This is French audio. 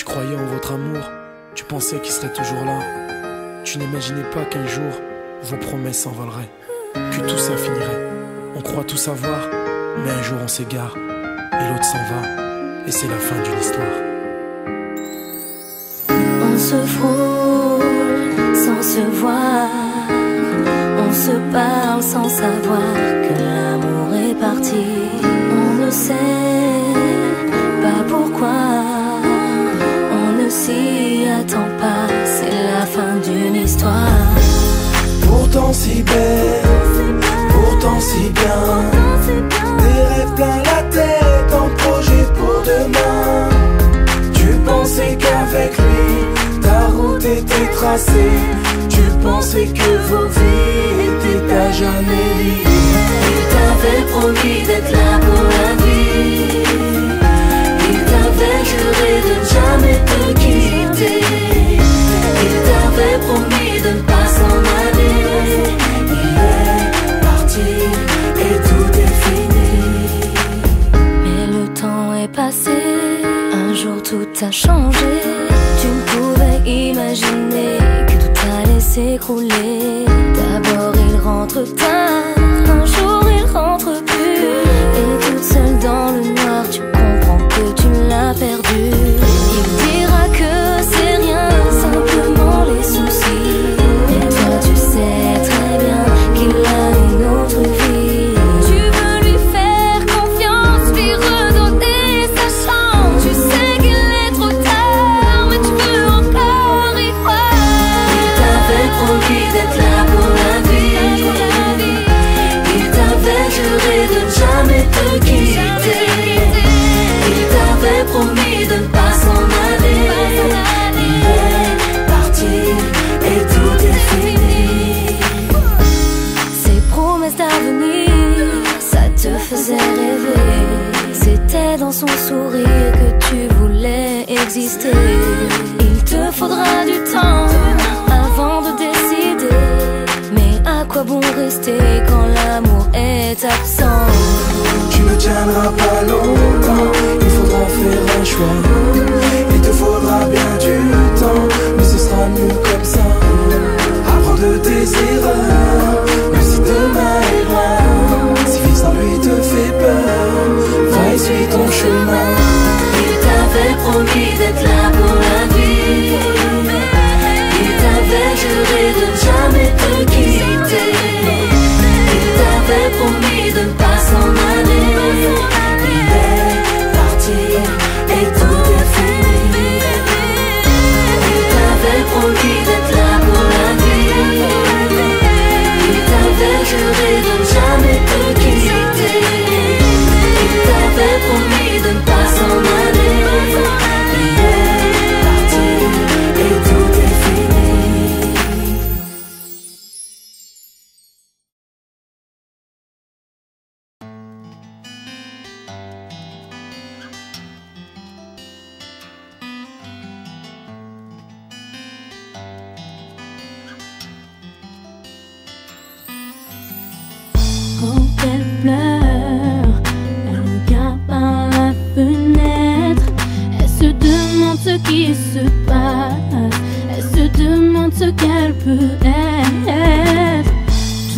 croyais en votre amour, tu pensais qu'il serait toujours là. Tu n'imaginais pas qu'un jour, vos promesses s'envoleraient, que tout s'infinirait. On croit tout savoir, mais un jour on s'égare, et l'autre s'en va, et c'est la fin d'une histoire. On se frôle sans se voir, on se parle sans savoir que l'amour est parti. On ne sait pas pourquoi, on ne s'y attend pas, c'est la fin d'une histoire. Pourtant si belle, pourtant si bien, des rêves plein la tête, un projet pour demain. Tu pensais qu'avec lui, ta route était tracée. Tu pensais que vos vies étaient à jamais liées. Il t'avait promis d'être là pour la vie, il t'avait juré de ne jamais te quitter, il t'avait promis de ne pas s'en aller. Il est parti et tout est fini. Mais le temps est passé, un jour tout a changé. Tu ne pouvais imaginer que tout allait s'écrouler. D'abord il rentre tard, un jour il rentre plus, et toute seule dans le noir tu comprends que tu l'as perdu. Il dira que c'est rien, simplement les soucis, mais toi tu sais très bien qu'il a une autre vie. Tu veux lui faire confiance, lui redonner sa chance. Tu sais qu'il est trop tard, mais tu veux encore y croire. Il t'avait promis d'être là pour la vie, il t'avait juré de ne jamais te quitter, il t'avait promis de ne pas s'en aller. Il est parti et tout est fini. Ces promesses d'avenir, ça te faisait rêver. C'était dans son sourire que tu voulais exister. Il te faudra du temps avant de décider, mais à quoi bon rester quand l'amour est absent? Tu ne tiendras pas longtemps, il faudra faire un choix. Il te faudra bien du temps, mais ce sera mieux comme ça. Apprends de tes erreurs, même si demain est loin. Si vivre sans lui te fait peur, va et suis ton chemin. Il t'avait promis d'être là pour la vie, il t'avait juré de ne jamais te quitter, il t'avait promis de ne pas s'en aller. Il est parti et tout est fini. Il t'avait promis d'être là pour la vie, il t'avait juré de ne jamais te quitter, il t'avait promis de ne pas s'en aller. Il est parti et tout est fini. Quand elle pleure, elle regarde par la fenêtre. Elle se demande ce qui se passe, elle se demande ce qu'elle peut être.